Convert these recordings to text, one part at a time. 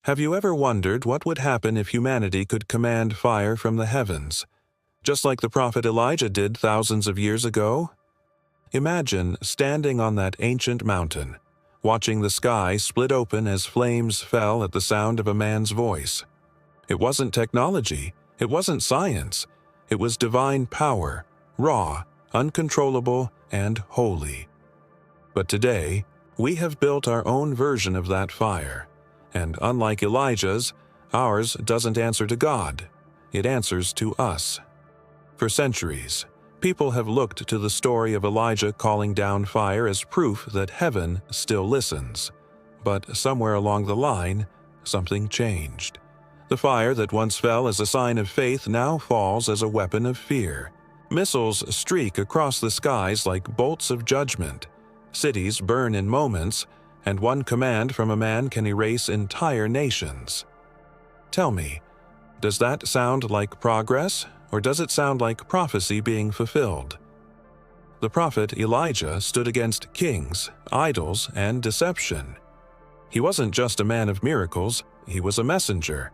Have you ever wondered what would happen if humanity could command fire from the heavens, just like the prophet Elijah did thousands of years ago? Imagine standing on that ancient mountain, watching the sky split open as flames fell at the sound of a man's voice. It wasn't technology, it wasn't science, it was divine power, raw, uncontrollable, and holy. But today, we have built our own version of that fire, and unlike Elijah's, ours doesn't answer to God, it answers to us. For centuries, people have looked to the story of Elijah calling down fire as proof that heaven still listens. But somewhere along the line, something changed. The fire that once fell as a sign of faith now falls as a weapon of fear. Missiles streak across the skies like bolts of judgment. Cities burn in moments, and one command from a man can erase entire nations. Tell me, does that sound like progress, or does it sound like prophecy being fulfilled? The prophet Elijah stood against kings, idols, and deception. He wasn't just a man of miracles, he was a messenger,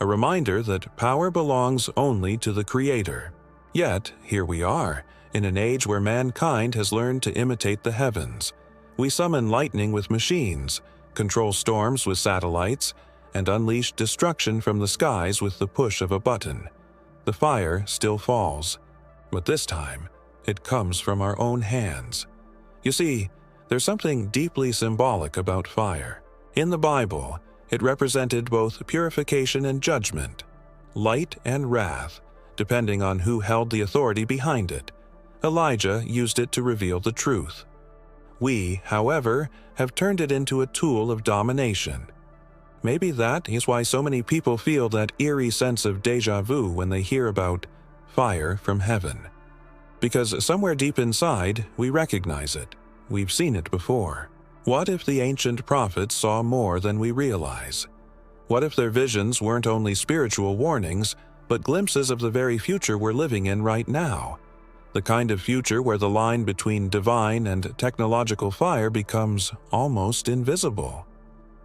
a reminder that power belongs only to the Creator. Yet, here we are, in an age where mankind has learned to imitate the heavens. We summon lightning with machines, control storms with satellites, and unleash destruction from the skies with the push of a button. The fire still falls, but this time, it comes from our own hands. You see, there's something deeply symbolic about fire. In the Bible, it represented both purification and judgment, light and wrath, depending on who held the authority behind it. Elijah used it to reveal the truth. We, however, have turned it into a tool of domination. Maybe that is why so many people feel that eerie sense of déjà vu when they hear about fire from heaven. Because somewhere deep inside, we recognize it. We've seen it before. What if the ancient prophets saw more than we realize? What if their visions weren't only spiritual warnings, but glimpses of the very future we're living in right now? The kind of future where the line between divine and technological fire becomes almost invisible.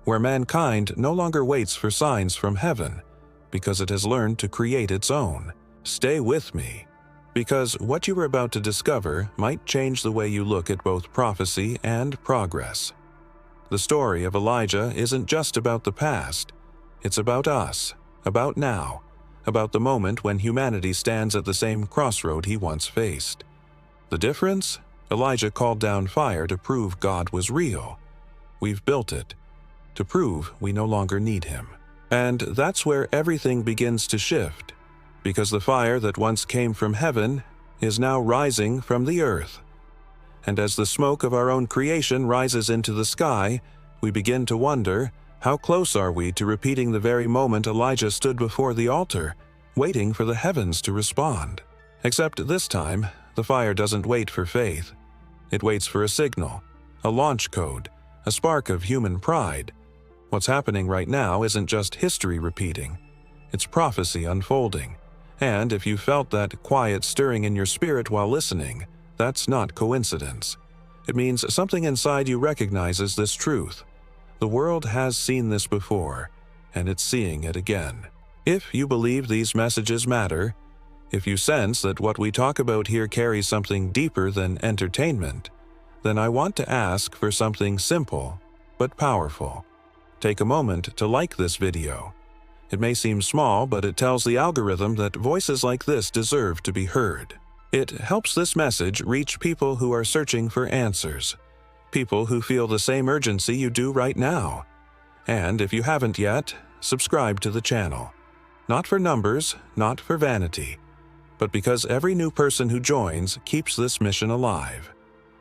Where mankind no longer waits for signs from heaven, because it has learned to create its own. Stay with me, because what you are about to discover might change the way you look at both prophecy and progress. The story of Elijah isn't just about the past, it's about us, about now, about the moment when humanity stands at the same crossroad he once faced. The difference? Elijah called down fire to prove God was real. We've built it, to prove we no longer need him. And that's where everything begins to shift, because the fire that once came from heaven is now rising from the earth. And as the smoke of our own creation rises into the sky, we begin to wonder, how close are we to repeating the very moment Elijah stood before the altar, waiting for the heavens to respond? Except this time, the fire doesn't wait for faith. It waits for a signal, a launch code, a spark of human pride. What's happening right now isn't just history repeating, it's prophecy unfolding. And if you felt that quiet stirring in your spirit while listening, that's not coincidence. It means something inside you recognizes this truth. The world has seen this before, and it's seeing it again. If you believe these messages matter, if you sense that what we talk about here carries something deeper than entertainment, then I want to ask for something simple but powerful. Take a moment to like this video. It may seem small, but it tells the algorithm that voices like this deserve to be heard. It helps this message reach people who are searching for answers, people who feel the same urgency you do right now. And if you haven't yet, subscribe to the channel. Not for numbers, not for vanity, but because every new person who joins keeps this mission alive.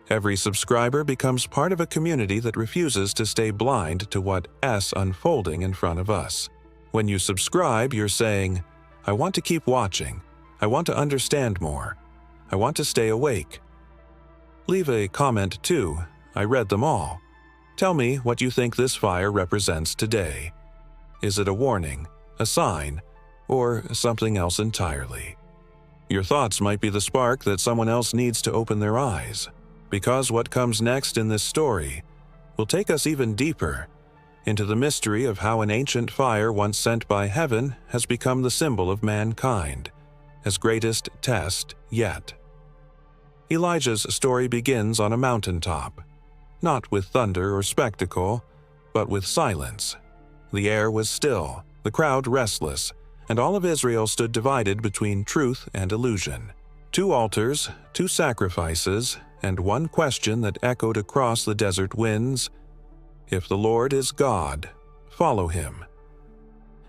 Every subscriber becomes part of a community that refuses to stay blind to what's unfolding in front of us. When you subscribe, you're saying, I want to keep watching, I want to understand more, I want to stay awake. Leave a comment too, I read them all. Tell me what you think this fire represents today. Is it a warning, a sign, or something else entirely? Your thoughts might be the spark that someone else needs to open their eyes, because what comes next in this story will take us even deeper, into the mystery of how an ancient fire once sent by heaven has become the symbol of mankind, as greatest test yet. Elijah's story begins on a mountaintop, not with thunder or spectacle, but with silence. The air was still, the crowd restless, and all of Israel stood divided between truth and illusion. 2 altars, 2 sacrifices, and one question that echoed across the desert winds: if the Lord is God, follow him.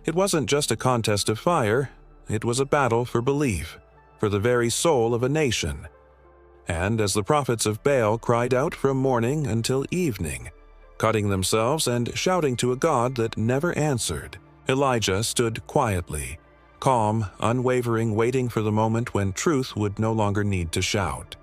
It wasn't just a contest of fire, it was a battle for belief, for the very soul of a nation. And as the prophets of Baal cried out from morning until evening, cutting themselves and shouting to a God that never answered, Elijah stood quietly, calm, unwavering, waiting for the moment when truth would no longer need to shout.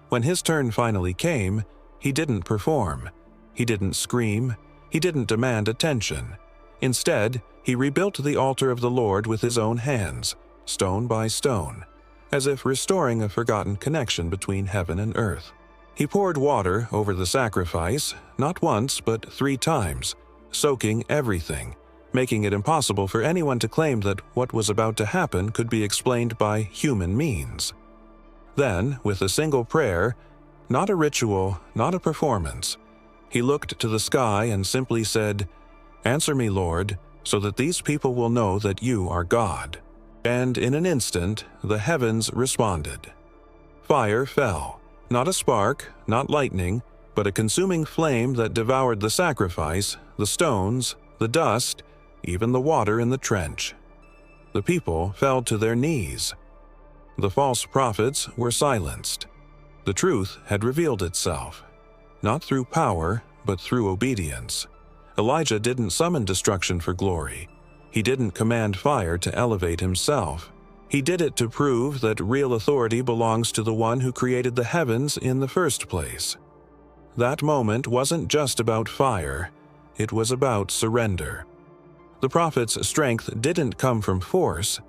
When his turn finally came, he didn't perform. He didn't scream. He didn't demand attention. Instead, he rebuilt the altar of the Lord with his own hands, stone by stone, as if restoring a forgotten connection between heaven and earth. He poured water over the sacrifice, not once but 3 times, soaking everything, making it impossible for anyone to claim that what was about to happen could be explained by human means. Then, with a single prayer, not a ritual, not a performance, he looked to the sky and simply said, "Answer me, Lord, so that these people will know that you are God." And in an instant, the heavens responded. Fire fell, not a spark, not lightning, but a consuming flame that devoured the sacrifice, the stones, the dust, even the water in the trench. The people fell to their knees. The false prophets were silenced. The truth had revealed itself, not through power, but through obedience. Elijah didn't summon destruction for glory. He didn't command fire to elevate himself. He did it to prove that real authority belongs to the one who created the heavens in the first place. That moment wasn't just about fire, it was about surrender. The prophet's strength didn't come from force,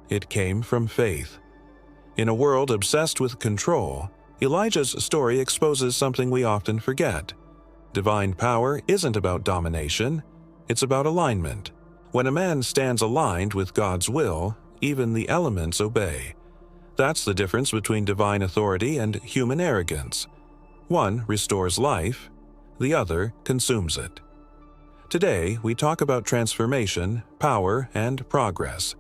it came from faith. In a world obsessed with control, Elijah's story exposes something we often forget. Divine power isn't about domination, it's about alignment. When a man stands aligned with God's will, even the elements obey. That's the difference between divine authority and human arrogance. One restores life, the other consumes it. Today, we talk about transformation, power, and progress,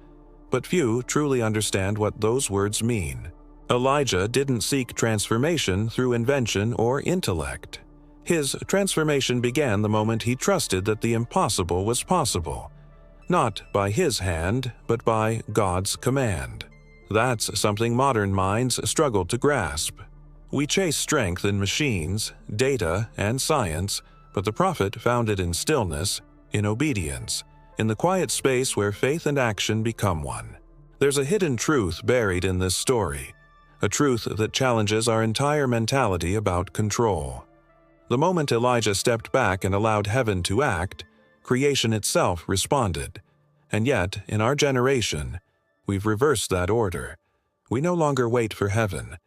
but few truly understand what those words mean. Elijah didn't seek transformation through invention or intellect. His transformation began the moment he trusted that the impossible was possible, not by his hand, but by God's command. That's something modern minds struggle to grasp. We chase strength in machines, data, and science, but the prophet found it in stillness, in obedience, in the quiet space where faith and action become one. There's a hidden truth buried in this story, a truth that challenges our entire mentality about control. The moment Elijah stepped back and allowed heaven to act, creation itself responded. And yet, in our generation, we've reversed that order. We no longer wait for heaven.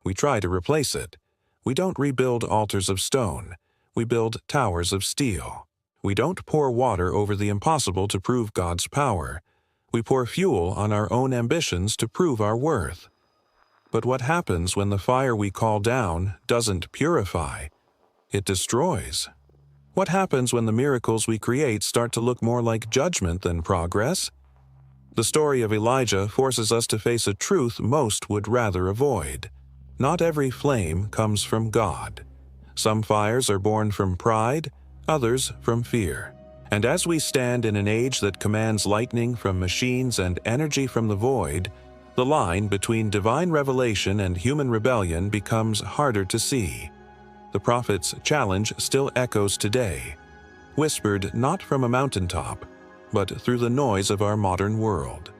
We try to replace it. We don't rebuild altars of stone. We build towers of steel. We don't pour water over the impossible to prove God's power. We pour fuel on our own ambitions to prove our worth. But what happens when the fire we call down doesn't purify? It destroys. What happens when the miracles we create start to look more like judgment than progress? The story of Elijah forces us to face a truth most would rather avoid. Not every flame comes from God. Some fires are born from pride, others from fear. And as we stand in an age that commands lightning from machines and energy from the void, the line between divine revelation and human rebellion becomes harder to see. The prophet's challenge still echoes today, whispered not from a mountaintop, but through the noise of our modern world.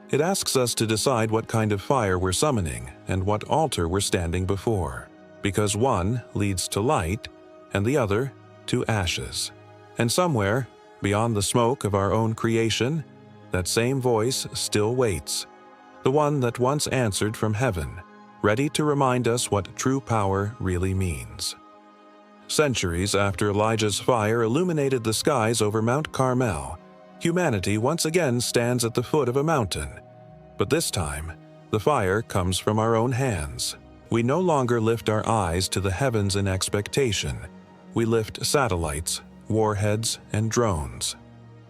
It asks us to decide what kind of fire we're summoning and what altar we're standing before, because one leads to light and the other to ashes. And somewhere, beyond the smoke of our own creation, that same voice still waits, the one that once answered from heaven, ready to remind us what true power really means. Centuries after Elijah's fire illuminated the skies over Mount Carmel, humanity once again stands at the foot of a mountain. But this time, the fire comes from our own hands. We no longer lift our eyes to the heavens in expectation. We lift satellites, warheads, and drones.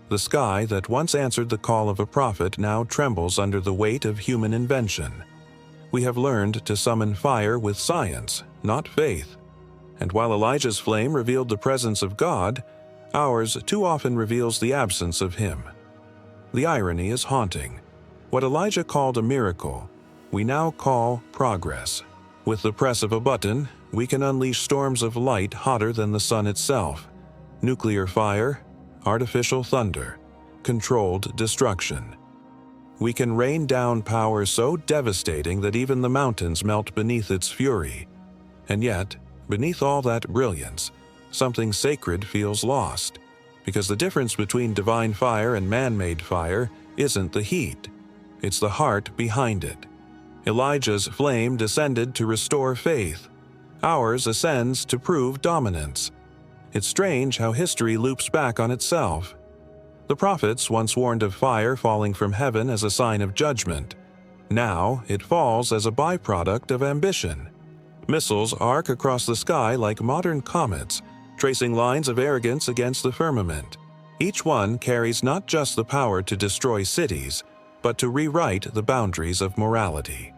The sky that once answered the call of a prophet now trembles under the weight of human invention. We have learned to summon fire with science, not faith. And while Elijah's flame revealed the presence of God, ours too often reveals the absence of Him. The irony is haunting. What Elijah called a miracle, we now call progress. With the press of a button, we can unleash storms of light hotter than the sun itself. Nuclear fire, artificial thunder, controlled destruction. We can rain down power so devastating that even the mountains melt beneath its fury. And yet, beneath all that brilliance, something sacred feels lost, because the difference between divine fire and man-made fire isn't the heat, it's the heart behind it. Elijah's flame descended to restore faith. Ours ascends to prove dominance. It's strange how history loops back on itself. The prophets once warned of fire falling from heaven as a sign of judgment. Now it falls as a byproduct of ambition. Missiles arc across the sky like modern comets, tracing lines of arrogance against the firmament. Each one carries not just the power to destroy cities, but to rewrite the boundaries of morality.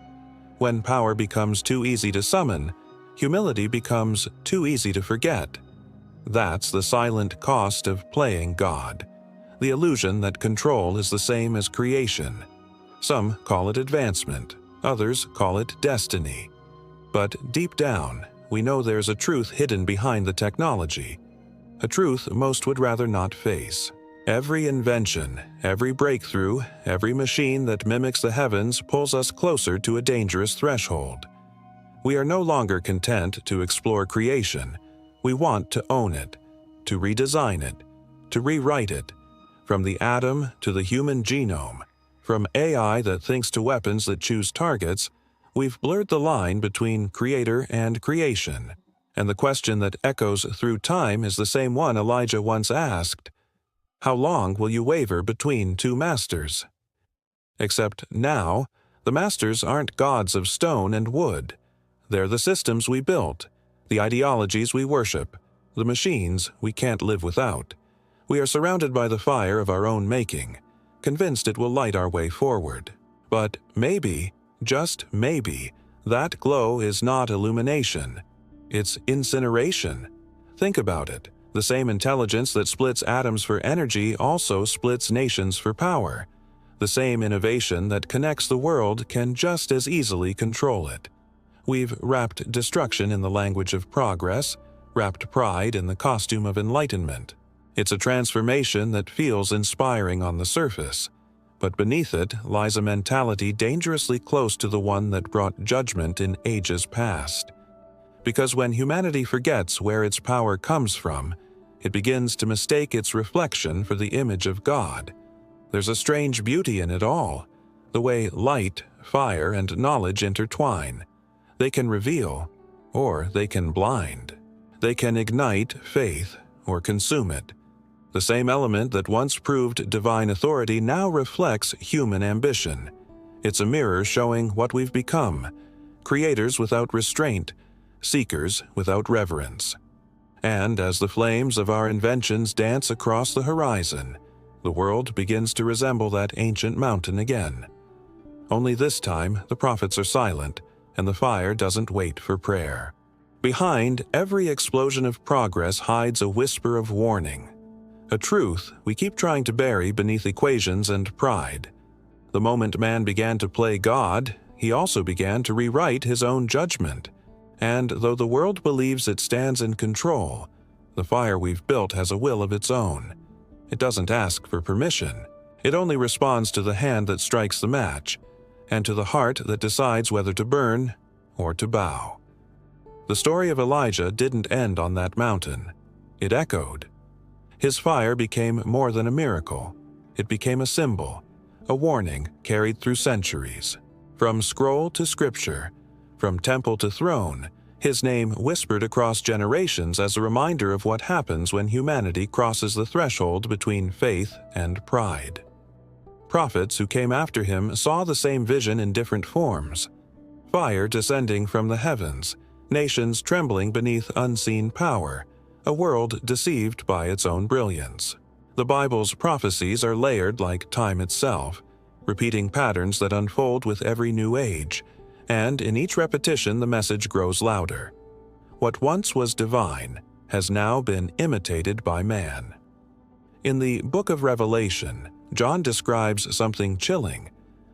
When power becomes too easy to summon, humility becomes too easy to forget. That's the silent cost of playing God. The illusion that control is the same as creation. Some call it advancement, others call it destiny. But deep down, we know there's a truth hidden behind the technology, a truth most would rather not face. Every invention, every breakthrough, every machine that mimics the heavens pulls us closer to a dangerous threshold. We are no longer content to explore creation. We want to own it, to redesign it, to rewrite it, from the atom to the human genome, from AI that thinks to weapons that choose targets. We've blurred the line between creator and creation, and the question that echoes through time is the same one Elijah once asked: how long will you waver between two masters? Except now, the masters aren't gods of stone and wood. They're the systems we built, the ideologies we worship, the machines we can't live without. We are surrounded by the fire of our own making, convinced it will light our way forward. But maybe, just maybe, that glow is not illumination. It's incineration. Think about it. The same intelligence that splits atoms for energy also splits nations for power. The same innovation that connects the world can just as easily control it. We've wrapped destruction in the language of progress, wrapped pride in the costume of enlightenment. It's a transformation that feels inspiring on the surface, but beneath it lies a mentality dangerously close to the one that brought judgment in ages past. Because when humanity forgets where its power comes from, it begins to mistake its reflection for the image of God. There's a strange beauty in it all, the way light, fire, and knowledge intertwine. They can reveal, or they can blind. They can ignite faith, or consume it. The same element that once proved divine authority now reflects human ambition. It's a mirror showing what we've become: creators without restraint, seekers without reverence. And as the flames of our inventions dance across the horizon, the world begins to resemble that ancient mountain again. Only this time, the prophets are silent, and the fire doesn't wait for prayer. Behind every explosion of progress hides a whisper of warning, a truth we keep trying to bury beneath equations and pride. The moment man began to play God, he also began to rewrite his own judgment. And though the world believes it stands in control, the fire we've built has a will of its own. It doesn't ask for permission. It only responds to the hand that strikes the match, and to the heart that decides whether to burn or to bow. The story of Elijah didn't end on that mountain. It echoed. His fire became more than a miracle. It became a symbol, a warning carried through centuries. From scroll to scripture, from temple to throne, His name whispered across generations as a reminder of what happens when humanity crosses the threshold between faith and pride. Prophets who came after him saw the same vision in different forms: fire descending from the heavens, nations trembling beneath unseen power, a world deceived by its own brilliance. The Bible's prophecies are layered like time itself, repeating patterns that unfold with every new age, and in each repetition the message grows louder. What once was divine has now been imitated by man. In the book of Revelation, John describes something chilling: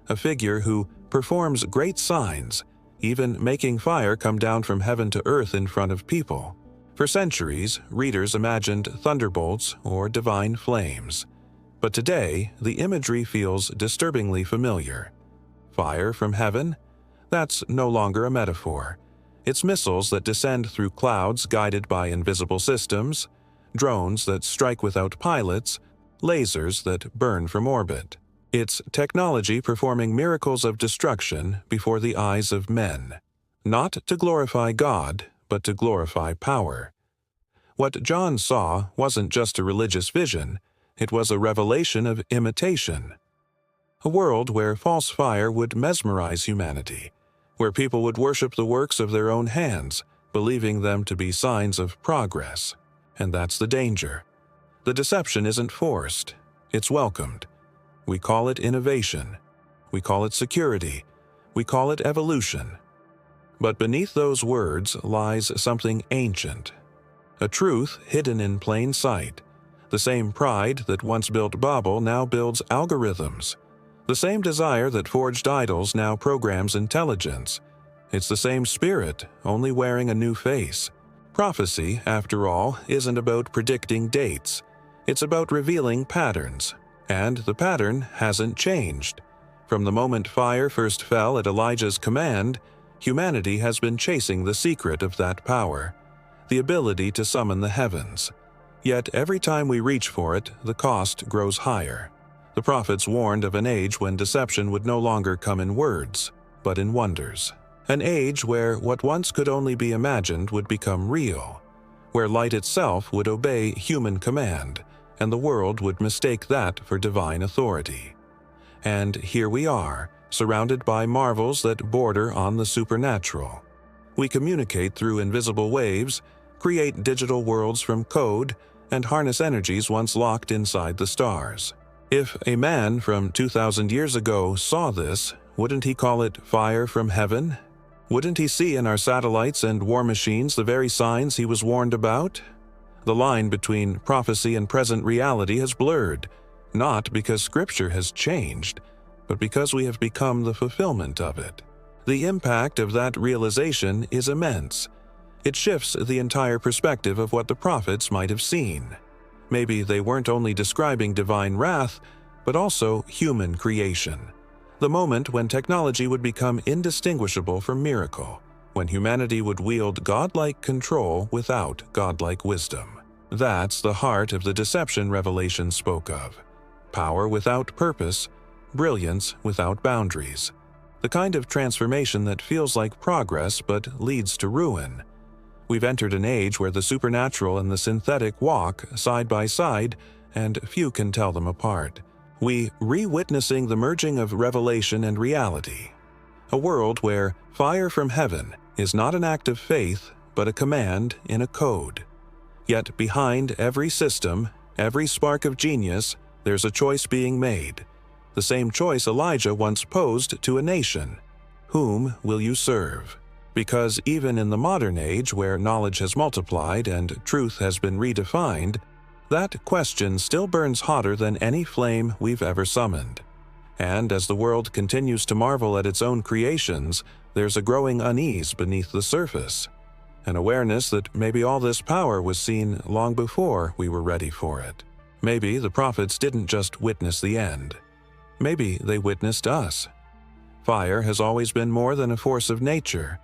a figure who performs great signs, even making fire come down from heaven to earth in front of people. For centuries, readers imagined thunderbolts or divine flames. But today, the imagery feels disturbingly familiar. Fire from heaven? That's no longer a metaphor. It's missiles that descend through clouds guided by invisible systems, drones that strike without pilots, lasers that burn from orbit. It's technology performing miracles of destruction before the eyes of men, not to glorify God, but to glorify power. What John saw wasn't just a religious vision, it was a revelation of imitation. A world where false fire would mesmerize humanity, where people would worship the works of their own hands, believing them to be signs of progress. And that's the danger. The deception isn't forced, it's welcomed. We call it innovation. We call it security. We call it evolution. But beneath those words lies something ancient, a truth hidden in plain sight. The same pride that once built Babel now builds algorithms. The same desire that forged idols now programs intelligence. It's the same spirit, only wearing a new face. Prophecy, after all, isn't about predicting dates. It's about revealing patterns. And the pattern hasn't changed. From the moment fire first fell at Elijah's command, humanity has been chasing the secret of that power, the ability to summon the heavens. Yet every time we reach for it, the cost grows higher. The prophets warned of an age when deception would no longer come in words, but in wonders. An age where what once could only be imagined would become real, where light itself would obey human command, and the world would mistake that for divine authority. And here we are, surrounded by marvels that border on the supernatural. We communicate through invisible waves, create digital worlds from code, and harness energies once locked inside the stars. If a man from 2,000 years ago saw this, wouldn't he call it fire from heaven? Wouldn't he see in our satellites and war machines the very signs he was warned about? The line between prophecy and present reality has blurred, not because Scripture has changed, but because we have become the fulfillment of it. The impact of that realization is immense. It shifts the entire perspective of what the prophets might have seen. Maybe they weren't only describing divine wrath, but also human creation. The moment when technology would become indistinguishable from miracle, when humanity would wield godlike control without godlike wisdom. That's the heart of the deception Revelation spoke of. Power without purpose, brilliance without boundaries. The kind of transformation that feels like progress but leads to ruin. We've entered an age where the supernatural and the synthetic walk side by side, and few can tell them apart. We re-witnessing the merging of revelation and reality. A world where fire from heaven is not an act of faith, but a command in a code. Yet behind every system, every spark of genius, there's a choice being made. The same choice Elijah once posed to a nation. Whom will you serve? Because even in the modern age where knowledge has multiplied and truth has been redefined, that question still burns hotter than any flame we've ever summoned. And as the world continues to marvel at its own creations, there's a growing unease beneath the surface. An awareness that maybe all this power was seen long before we were ready for it. Maybe the prophets didn't just witness the end. Maybe they witnessed us. Fire has always been more than a force of nature.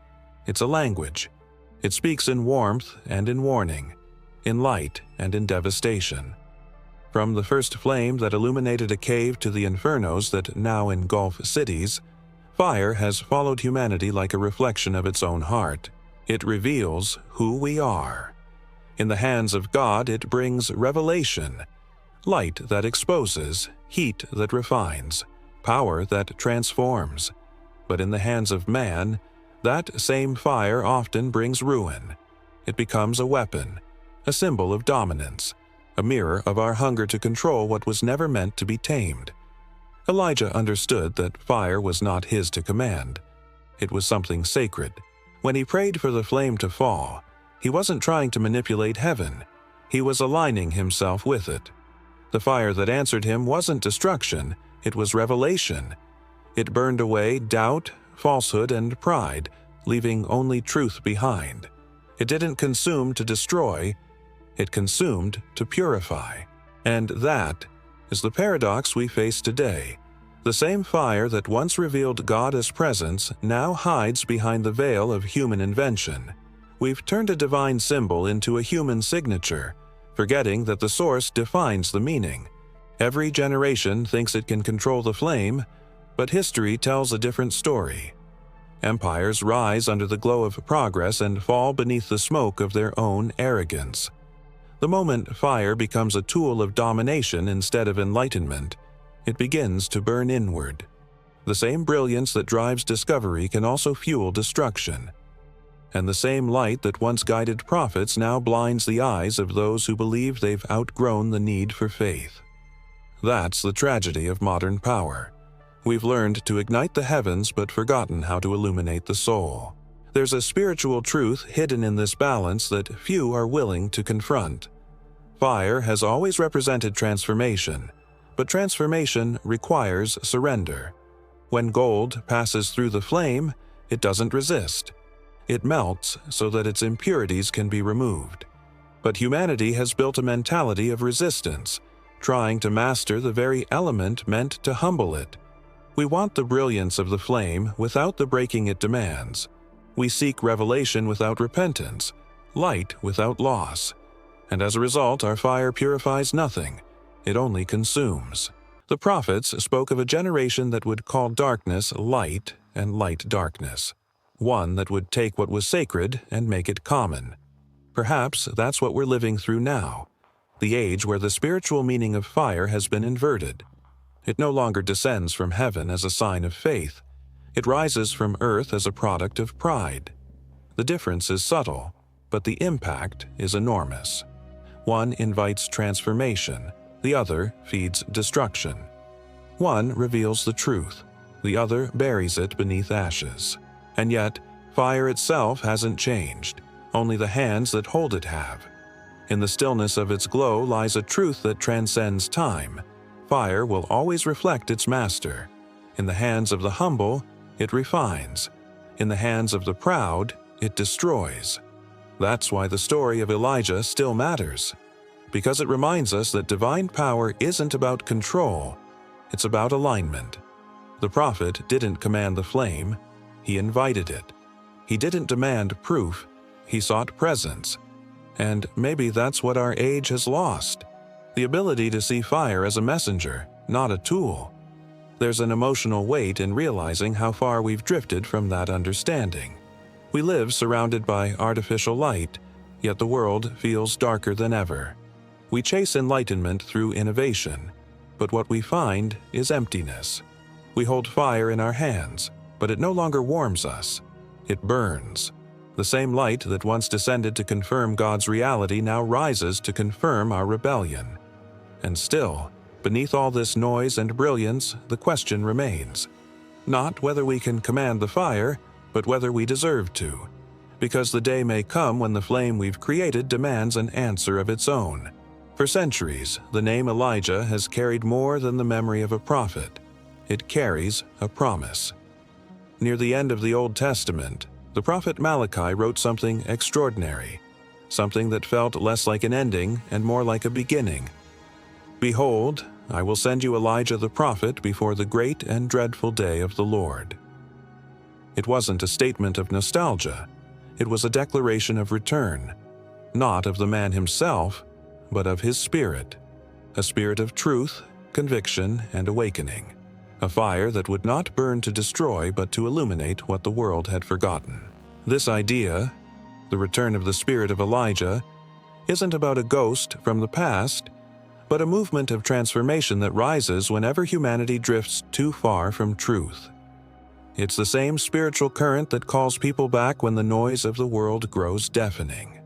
It's a language. It speaks in warmth and in warning, in light and in devastation. From the first flame that illuminated a cave to the infernos that now engulf cities, fire has followed humanity like a reflection of its own heart. It reveals who we are. In the hands of God, it brings revelation, light that exposes, heat that refines, power that transforms. But in the hands of man, that same fire often brings ruin. It becomes a weapon, a symbol of dominance, a mirror of our hunger to control what was never meant to be tamed. Elijah understood that fire was not his to command. It was something sacred. When he prayed for the flame to fall, he wasn't trying to manipulate heaven. He was aligning himself with it. The fire that answered him wasn't destruction, it was revelation. It burned away doubt, falsehood, and pride, leaving only truth behind. It didn't consume to destroy, it consumed to purify. And that is the paradox we face today. The same fire that once revealed God as presence now hides behind the veil of human invention. We've turned a divine symbol into a human signature, forgetting that the source defines the meaning. Every generation thinks it can control the flame, but history tells a different story. Empires rise under the glow of progress and fall beneath the smoke of their own arrogance. The moment fire becomes a tool of domination instead of enlightenment, it begins to burn inward. The same brilliance that drives discovery can also fuel destruction. And the same light that once guided prophets now blinds the eyes of those who believe they've outgrown the need for faith. That's the tragedy of modern power. We've learned to ignite the heavens but forgotten how to illuminate the soul. There's a spiritual truth hidden in this balance that few are willing to confront. Fire has always represented transformation, but transformation requires surrender. When gold passes through the flame, it doesn't resist. It melts so that its impurities can be removed. But humanity has built a mentality of resistance, trying to master the very element meant to humble it. We want the brilliance of the flame without the breaking it demands. We seek revelation without repentance, light without loss. And as a result, our fire purifies nothing. It only consumes. The prophets spoke of a generation that would call darkness light and light darkness. One that would take what was sacred and make it common. Perhaps that's what we're living through now. The age where the spiritual meaning of fire has been inverted. It no longer descends from heaven as a sign of faith. It rises from earth as a product of pride. The difference is subtle, but the impact is enormous. One invites transformation, the other feeds destruction. One reveals the truth, the other buries it beneath ashes. And yet, fire itself hasn't changed, only the hands that hold it have. In the stillness of its glow lies a truth that transcends time. Fire will always reflect its master. In the hands of the humble, it refines. In the hands of the proud, it destroys. That's why the story of Elijah still matters, because it reminds us that divine power isn't about control, it's about alignment. The prophet didn't command the flame, he invited it. He didn't demand proof, he sought presence. And maybe that's what our age has lost, the ability to see fire as a messenger, not a tool. There's an emotional weight in realizing how far we've drifted from that understanding. We live surrounded by artificial light, yet the world feels darker than ever. We chase enlightenment through innovation, but what we find is emptiness. We hold fire in our hands, but it no longer warms us. It burns. The same light that once descended to confirm God's reality now rises to confirm our rebellion. And still, beneath all this noise and brilliance, the question remains. Not whether we can command the fire, but whether we deserve to. Because the day may come when the flame we've created demands an answer of its own. For centuries, the name Elijah has carried more than the memory of a prophet. It carries a promise. Near the end of the Old Testament, the prophet Malachi wrote something extraordinary, something that felt less like an ending and more like a beginning. Behold, I will send you Elijah the prophet before the great and dreadful day of the Lord. It wasn't a statement of nostalgia. It was a declaration of return, not of the man himself, but of his spirit, a spirit of truth, conviction, and awakening, a fire that would not burn to destroy but to illuminate what the world had forgotten. This idea, The return of the spirit of Elijah isn't about a ghost from the past, but a movement of transformation that rises whenever humanity drifts too far from truth. It's the same spiritual current that calls people back when the noise of the world grows deafening.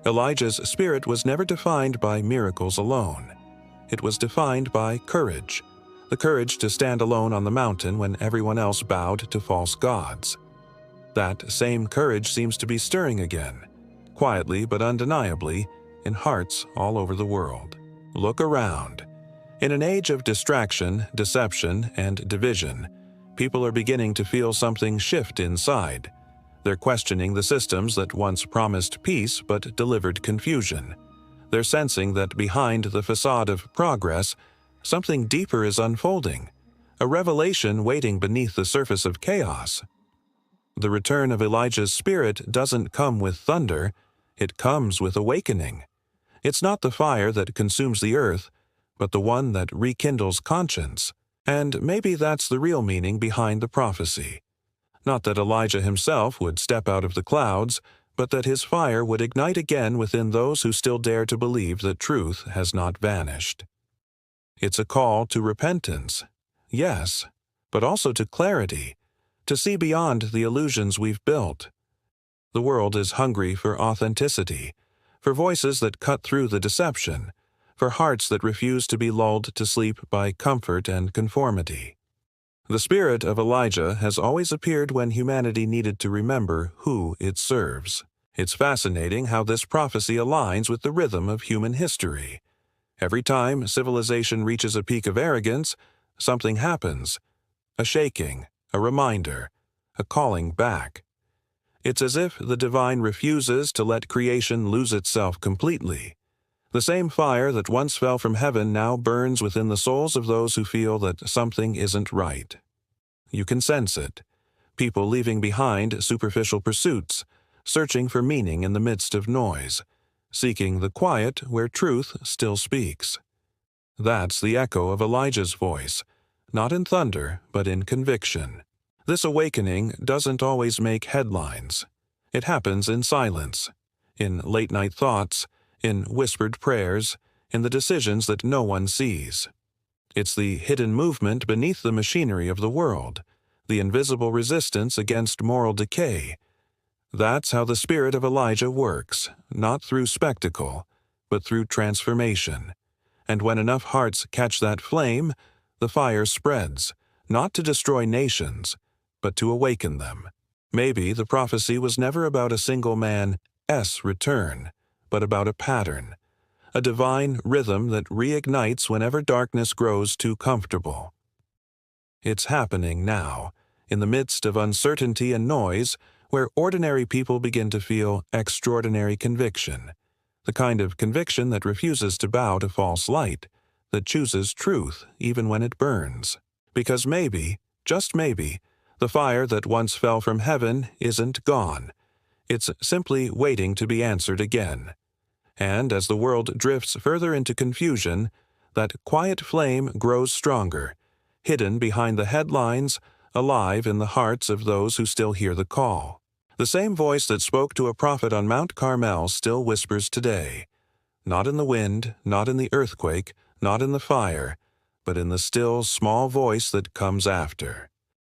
Elijah's spirit was never defined by miracles alone. It was defined by courage, the courage to stand alone on the mountain when everyone else bowed to false gods. That same courage seems to be stirring again, quietly but undeniably, in hearts all over the world. Look around. In an age of distraction, deception, and division, people are beginning to feel something shift inside. They're questioning the systems that once promised peace but delivered confusion. They're sensing that behind the facade of progress, something deeper is unfolding, a revelation waiting beneath the surface of chaos. The return of Elijah's spirit doesn't come with thunder, it comes with awakening. It's not the fire that consumes the earth, but the one that rekindles conscience. And maybe that's the real meaning behind the prophecy. Not that Elijah himself would step out of the clouds, but that his fire would ignite again within those who still dare to believe that truth has not vanished. It's a call to repentance, yes, but also to clarity, to see beyond the illusions we've built. The world is hungry for authenticity, for voices that cut through the deception, for hearts that refuse to be lulled to sleep by comfort and conformity. The spirit of Elijah has always appeared when humanity needed to remember who it serves. It's fascinating how this prophecy aligns with the rhythm of human history. Every time civilization reaches a peak of arrogance, something happens. A shaking, a reminder, a calling back. It's as if the divine refuses to let creation lose itself completely. The same fire that once fell from heaven now burns within the souls of those who feel that something isn't right. You can sense it. People leaving behind superficial pursuits, searching for meaning in the midst of noise, seeking the quiet where truth still speaks. That's the echo of Elijah's voice, not in thunder, but in conviction. This awakening doesn't always make headlines. It happens in silence, in late-night thoughts, in whispered prayers, in the decisions that no one sees. It's the hidden movement beneath the machinery of the world, the invisible resistance against moral decay. That's how the spirit of Elijah works, not through spectacle, but through transformation. And when enough hearts catch that flame, the fire spreads, not to destroy nations, but to awaken them. Maybe the prophecy was never about a single man's return, but about a pattern, a divine rhythm that reignites whenever darkness grows too comfortable. It's happening now, in the midst of uncertainty and noise, where ordinary people begin to feel extraordinary conviction, the kind of conviction that refuses to bow to false light, that chooses truth even when it burns. Because maybe, just maybe, the fire that once fell from heaven isn't gone. It's simply waiting to be answered again. And as the world drifts further into confusion, that quiet flame grows stronger, hidden behind the headlines, alive in the hearts of those who still hear the call. The same voice that spoke to a prophet on Mount Carmel still whispers today, not in the wind, not in the earthquake, not in the fire, but in the still, small voice that comes after.